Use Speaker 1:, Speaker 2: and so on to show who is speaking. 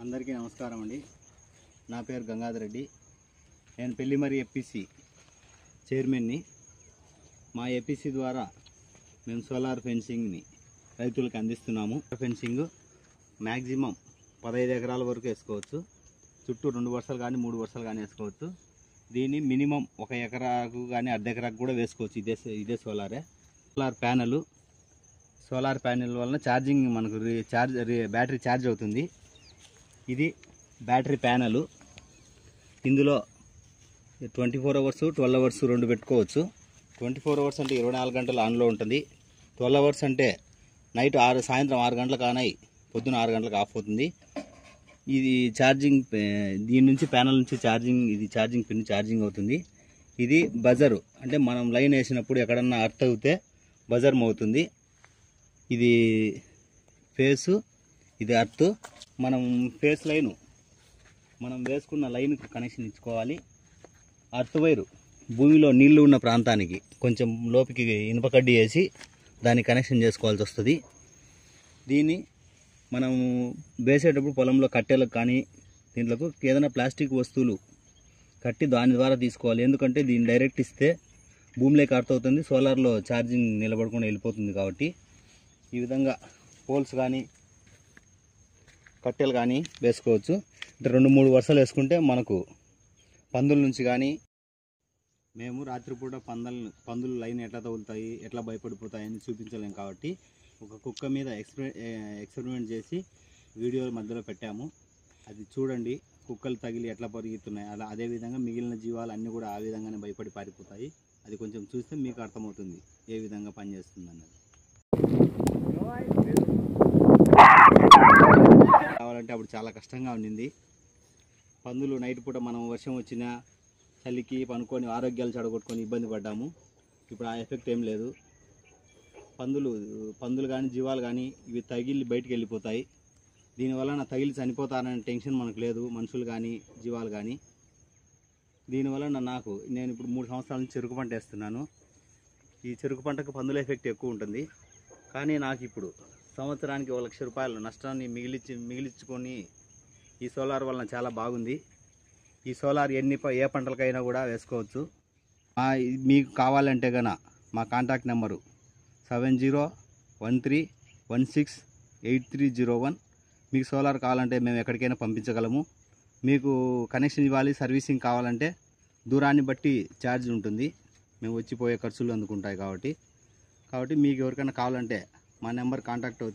Speaker 1: అందరికీ నమస్కారం అండి. నా పేరు గంగాధర్ రెడ్డి. నేను పెళ్లిమరి ఎపిసి చైర్మన్ని. మా ఎపిసి ద్వారా మేము సోలార్ ఫెన్సింగ్ని రైతులకు అందిస్తున్నాము. ఫెన్సింగ్ మ్యాక్సిమం 15 ఎకరాల వరకు వేసుకోవచ్చు. చుట్టూ 2 వరుసలు కానీ 3 వరుసలు కానీ వేసుకోవచ్చు. దీన్ని మినిమం 1 ఎకరాకు కానీ అర్ధ ఎకరాకు కూడా వేసుకోవచ్చు. ఇదే సోలార్ ప్యానెల్ వలన ఛార్జింగ్ మనకు బ్యాటరీ ఛార్జ్ అవుతుంది. ఇది బ్యాటరీ ప్యానెల్. ఇందులో 24 అవర్స్ 12 అవర్స్ రెండు పెట్టుకోవచ్చు. 24 అవర్స్ అంటే 24 గంటలు ఆన్లో ఉంటుంది. 12 అవర్స్ అంటే నైట్ సాయంత్రం 6 గంటలకు ఆన్ అయ్యి పొద్దున 6 గంటలకు ఆఫ్ అవుతుంది. ఇది ఛార్జింగ్, దీని నుంచి ప్యానెల్ నుంచి ఇది ఛార్జింగ్ పిన్ ఛార్జింగ్ అవుతుంది. ఇది బజరు, అంటే మనం లైన్ వేసినప్పుడు ఎక్కడన్నా అర్త్ అవుతే బజర్ మోగుతుంది. ఇది ఫేసు, ఇది అర్త్. మనం ఫేస్ లైను మనం వేసుకున్న లైన్కి కనెక్షన్ ఇచ్చుకోవాలి. అర్త్ వైరు భూమిలో నీళ్లు ఉన్న ప్రాంతానికి కొంచెం లోపలికి ఇనుప కడ్డీ వేసి దాన్ని కనెక్షన్ చేసుకోవాల్సి వస్తుంది. దీన్ని మనం వేసేటప్పుడు పొలంలో కట్టెలకు కానీ దీంట్లోకి ఏదైనా ప్లాస్టిక్ వస్తువులు కట్టి దాని ద్వారా తీసుకోవాలి. ఎందుకంటే దీన్ని డైరెక్ట్ ఇస్తే భూమిలోకి అర్త్ అవుతుంది, సోలార్లో ఛార్జింగ్ నిలబడకుండా వెళ్ళిపోతుంది. కాబట్టి ఈ విధంగా పోల్స్ కానీ కట్టెలు కానీ వేసుకోవచ్చు. అంటే 2-3 వరుసలు వేసుకుంటే మనకు పందుల నుంచి కానీ, మేము రాత్రిపూట పందులు లైన్ ఎట్లా తగులుతాయి, ఎట్లా భయపడిపోతాయని చూపించలేము. కాబట్టి ఒక కుక్క మీద ఎక్స్పెరిమెంట్ చేసి వీడియో మధ్యలో పెట్టాము. అది చూడండి, కుక్కలు తగిలి ఎట్లా పరిగెత్తున్నాయి. అదేవిధంగా మిగిలిన జీవాలు అన్నీ కూడా ఆ విధంగానే భయపడి పారిపోతాయి. అది కొంచెం చూస్తే మీకు అర్థమవుతుంది ఏ విధంగా పనిచేస్తుంది అన్నది. కావాలంటే అప్పుడు చాలా కష్టంగా ఉండింది. పందులు నైట్ పూట మనం వర్షం వచ్చినా చలికి పనుకొని ఆరోగ్యాలు చెడగొట్టుకొని ఇబ్బంది పడ్డాము. ఇప్పుడు ఆ ఎఫెక్ట్ ఏం లేదు. పందులు కానీ జీవాలు కానీ ఇవి తగిలి బయటికి వెళ్ళిపోతాయి. దీనివల్ల తగిలి చనిపోతారనే టెన్షన్ మనకు లేదు, మనుషులు కానీ జీవాలు కానీ. దీనివల్ల నేను ఇప్పుడు 3 సంవత్సరాల నుంచి చెరుకు పంట వేస్తున్నాను. ఈ చెరుకు పంటకు పందుల ఎఫెక్ట్ ఎక్కువ ఉంటుంది. కానీ నాకు ఇప్పుడు సంవత్సరానికి 1 లక్ష రూపాయలు నష్టాన్ని మిగిలించుకొని ఈ సోలార్ వలన చాలా బాగుంది. ఈ సోలార్ ఏ పంటలకైనా కూడా వేసుకోవచ్చు. మీకు కావాలంటే గన మా కాంటాక్ట్ నెంబరు 7013168301. మీకు సోలార్ కావాలంటే మేము ఎక్కడికైనా పంపించగలము. మీకు కనెక్షన్ ఇవ్వాలి, సర్వీసింగ్ కావాలంటే దూరాన్ని బట్టి ఛార్జ్ ఉంటుంది. మేము వచ్చిపోయే ఖర్చులు అందుకుంటాయి. కాబట్టి మీకు ఎవరికైనా కావాలంటే మా నెంబర్ కాంటాక్ట్ అవుతుంది.